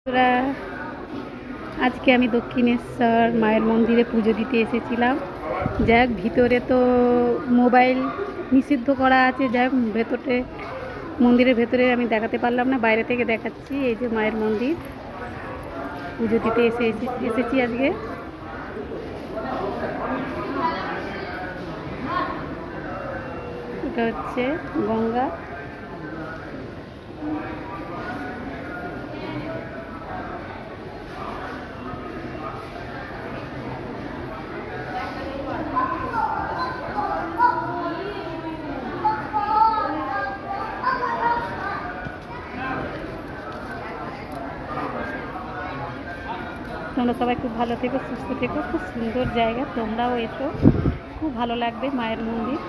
বন্ধুরা, আজকে আমি দক্ষিণেশ্বর মায়ের মন্দিরে পুজো দিতে এসেছিলাম। যাই হোক, ভিতরে তো মোবাইল নিষিদ্ধ করা আছে। যাই হোক, মন্দিরের ভেতরে আমি দেখাতে পারলাম না, বাইরে থেকে দেখাচ্ছি। এই যে মায়ের মন্দির, পুজো দিতে এসেছি আজকে। এটা হচ্ছে গঙ্গা। তোমরা সবাই খুব ভালো থেকো, সুস্থ থেকো। খুব সুন্দর জায়গা, তোমরাও এসো, খুব ভালো লাগবে মায়ের মন্দির।